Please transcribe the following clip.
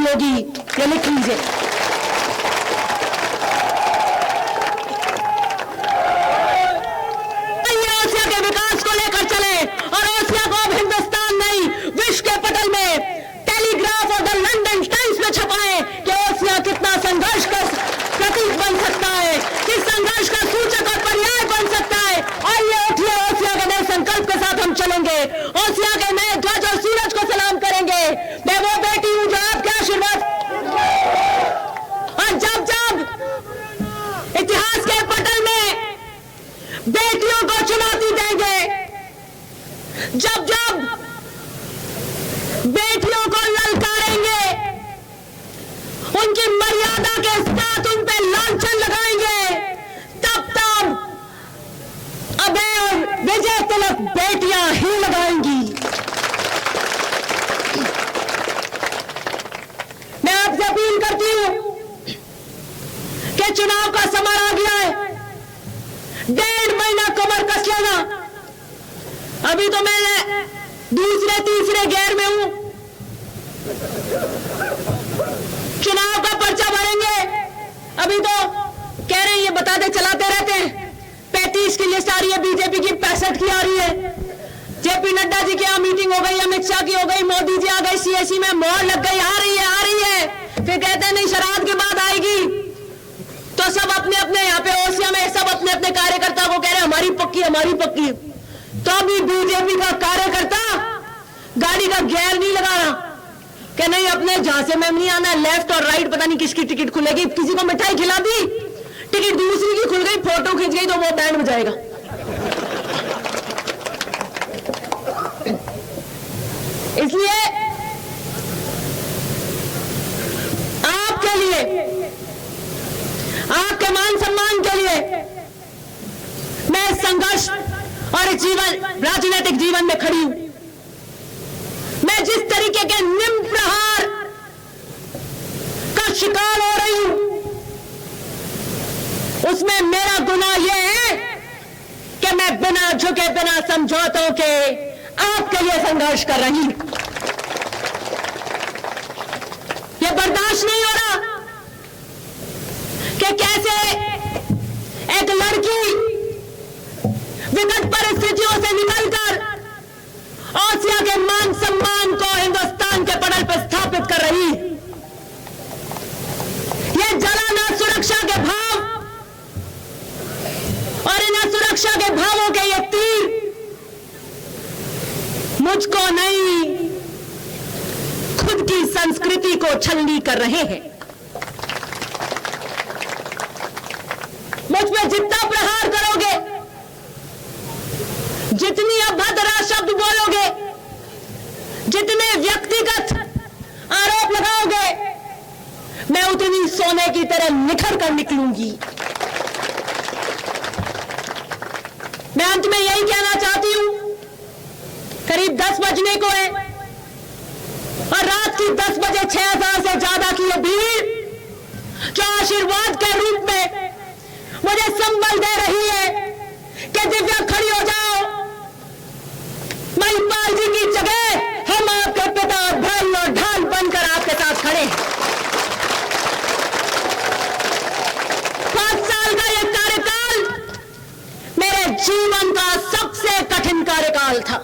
होगी, ये लिख लीजिए। ओसिया के विकास को लेकर चले और ओसिया को अब हिंदुस्तान नहीं विश्व के पटल में टेलीग्राफ और द लंदन टाइम्स में छपाए कि ओसिया कितना संघर्ष का प्रतीक बन सकता है, किस संघर्ष का सूचक और पर्याय बन सकता है। आइए उठिए, ओसिया के नए संकल्प के साथ हम चलेंगे, ओसिया के नए ध्वज और सूरज को सलाम करेंगे। मैं वो बेटी हूं जो आपके आशीर्वाद, और जब जब इतिहास के पटल में बेटियों को चुनौती देंगे, जब जब बेटियों को ललकारेंगे, उनकी मर्यादा के साथ उन पे लांछन लगाएंगे, तब तब अभय और विजय तिलक बेटियां ही लगाएंगी। मैं आपसे अपील करती हूं कि चुनाव का समय आ गया है, 1.5 महीना कमर कस लेना। अभी तो मैं दूसरे तीसरे गेयर में हूं, चुनाव का पर्चा भरेंगे। अभी तो कह रहे हैं, ये बताते चलाते रहते हैं, 35 की लिस्ट आ रही है, बीजेपी की 65 की आ रही है, जेपी नड्डा जी की यहाँ मीटिंग हो गई, अमित शाह की हो गई, मोदी जी आ गए, सीएससी में मोहर लग गई, आ रही है। फिर कहते हैं नहीं शराब के बाद आएगी, तो सब अपने अपने यहाँ पे ओसिया में सब अपने अपने कार्यकर्ता को कह रहे हैं हमारी पक्की। तो अभी बीजेपी का कार्यकर्ता गाड़ी का गियर नहीं लगा रहा कि नहीं अपने झांसे में नहीं आना, लेफ्ट और राइट पता नहीं किसकी टिकट खुलेगी। किसी को मिठाई खिला दी, टिकट दूसरी की खुल गई, फोटो खिंच गई तो वो बैंड बजाएगा। इसलिए आपके लिए, आपके मान सम्मान के लिए मैं इस संघर्ष और इस राजनीतिक जीवन में खड़ी हूं। मैं जिस तरीके के निम्न प्रहार का शिकार हो रही हूं, उसमें मेरा गुनाह यह है कि मैं बिना झुके, बिना समझौतों के आपके लिए संघर्ष कर रही हूं। यह बर्दाश्त नहीं हो रहा कि कैसे एक लड़की विकट परिस्थितियों से निकलकर ओसिया के मान सम्मान को हिंदुस्तान के पटल पर स्थापित कर रही। ये जलाना सुरक्षा के भाव और इन सुरक्षा के भावों के ये तीर मुझको नहीं, खुद की संस्कृति को छलनी कर रहे हैं। मुझ पे जितना प्रहार करोगे, जितनी अभद्र शब्द बोलोगे, जितने व्यक्तिगत आरोप लगाओगे, मैं उतनी सोने की तरह निखर कर निकलूंगी। मैं अंत में यही कहना चाहती हूं, करीब 10 बजने को है और रात की 10 बजे 6000 से ज्यादा की यह भीड़ जो आशीर्वाद के रूप में मुझे संबल दे रही है कि दिव्या खड़ी हो जाओ, महिपाल जी की जगह हम आपके पिता, भाई और ढाल बनकर आपके साथ खड़े हैं। 5 साल का यह कार्यकाल मेरे जीवन का सबसे कठिन कार्यकाल था।